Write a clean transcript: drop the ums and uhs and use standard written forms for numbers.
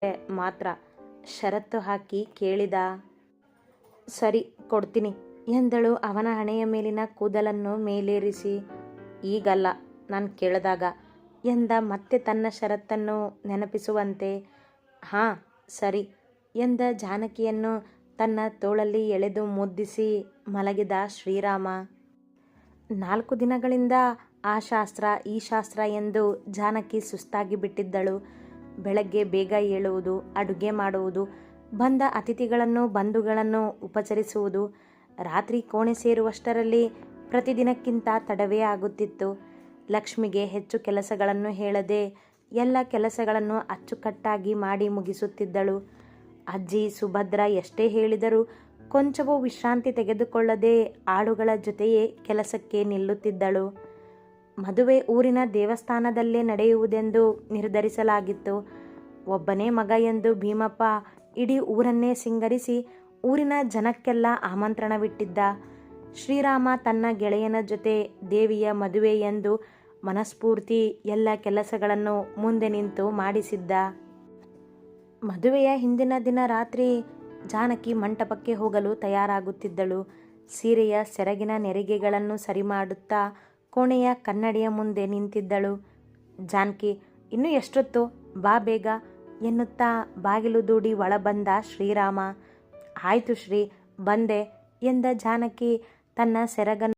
ಮಾತ್ರ ಷರತ್ತು ಹಾಕಿ ಕೇಳಿದ. ಸರಿ, ಕೊಡ್ತೀನಿ ಎಂದಳು ಅವನ ಹಣೆಯ ಮೇಲಿನ ಕೂದಲನ್ನು ಮೇಲೇರಿಸಿ. ಈಗಲ್ಲ, ನಾನು ಕೇಳಿದಾಗ ಎಂದ ಮತ್ತೆ ತನ್ನ ಷರತ್ತನ್ನು ನೆನಪಿಸುವಂತೆ. ಹಾಂ ಸರಿ ಎಂದ ಜಾನಕಿಯನ್ನು ತನ್ನ ತೋಳಲ್ಲಿ ಎಳೆದು ಮುದ್ದಿಸಿ ಮಲಗಿದ ಶ್ರೀರಾಮ. 4 ದಿನಗಳಿಂದ ಆ ಶಾಸ್ತ್ರ ಈ ಶಾಸ್ತ್ರ ಎಂದು ಜಾನಕಿ ಸುಸ್ತಾಗಿ ಬಿಟ್ಟಿದ್ದಳು. ಬೆಳಗ್ಗೆ ಬೇಗ ಏಳುವುದು, ಅಡುಗೆ ಮಾಡುವುದು, ಬಂದ ಅತಿಥಿಗಳನ್ನು ಬಂಧುಗಳನ್ನು ಉಪಚರಿಸುವುದು, ರಾತ್ರಿ ಕೋಣೆ ಸೇರುವಷ್ಟರಲ್ಲಿ ಪ್ರತಿದಿನಕ್ಕಿಂತ ತಡವೇ ಆಗುತ್ತಿತ್ತು. ಲಕ್ಷ್ಮಿಗೆ ಹೆಚ್ಚು ಕೆಲಸಗಳನ್ನು ಹೇಳದೆ ಎಲ್ಲ ಕೆಲಸಗಳನ್ನು ಅಚ್ಚುಕಟ್ಟಾಗಿ ಮಾಡಿ ಮುಗಿಸುತ್ತಿದ್ದಳು. ಅಜ್ಜಿ ಸುಭದ್ರ ಎಷ್ಟೇ ಹೇಳಿದರೂ ಕೊಂಚವೂ ವಿಶ್ರಾಂತಿ ತೆಗೆದುಕೊಳ್ಳದೆ ಆಳುಗಳ ಜೊತೆಯೇ ಕೆಲಸಕ್ಕೆ ನಿಲ್ಲುತ್ತಿದ್ದಳು. ಮದುವೆ ಊರಿನ ದೇವಸ್ಥಾನದಲ್ಲೇ ನಡೆಯುವುದೆಂದು ನಿರ್ಧರಿಸಲಾಗಿತ್ತು. ಒಬ್ಬನೇ ಮಗ ಎಂದು ಭೀಮಪ್ಪ ಇಡೀ ಊರನ್ನೇ ಸಿಂಗರಿಸಿ ಊರಿನ ಜನಕ್ಕೆಲ್ಲ ಆಮಂತ್ರಣವಿಟ್ಟಿದ್ದ. ಶ್ರೀರಾಮ ತನ್ನ ಗೆಳೆಯನ ಜೊತೆ ದೇವಿಯ ಮದುವೆ ಎಂದು ಮನಸ್ಫೂರ್ತಿ ಎಲ್ಲ ಕೆಲಸಗಳನ್ನು ಮುಂದೆ ನಿಂತು ಮಾಡಿಸಿದ್ದ. ಮದುವೆಯ ಹಿಂದಿನ ದಿನ ರಾತ್ರಿ ಜಾನಕಿ ಮಂಟಪಕ್ಕೆ ಹೋಗಲು ತಯಾರಾಗುತ್ತಿದ್ದಳು. ಸೀರೆಯ ಸೆರಗಿನ ನೆರಿಗೆಗಳನ್ನು ಸರಿ ಮಾಡುತ್ತಾ ಕೋಣೆಯ ಕನ್ನಡಿಯ ಮುಂದೆ ನಿಂತಿದ್ದಳು. ಜಾನಕಿ, ಇನ್ನೂ ಎಷ್ಟೊತ್ತು, ಬಾ ಬೇಗ ಎನ್ನುತ್ತಾ ಬಾಗಿಲು ದೂಡಿ ಒಳ ಬಂದ ಶ್ರೀರಾಮ. ಆಯಿತು ಶ್ರೀ, ಬಂದೆ ಎಂದ ಜಾನಕಿ ತನ್ನ ಸೆರಗನ್ನು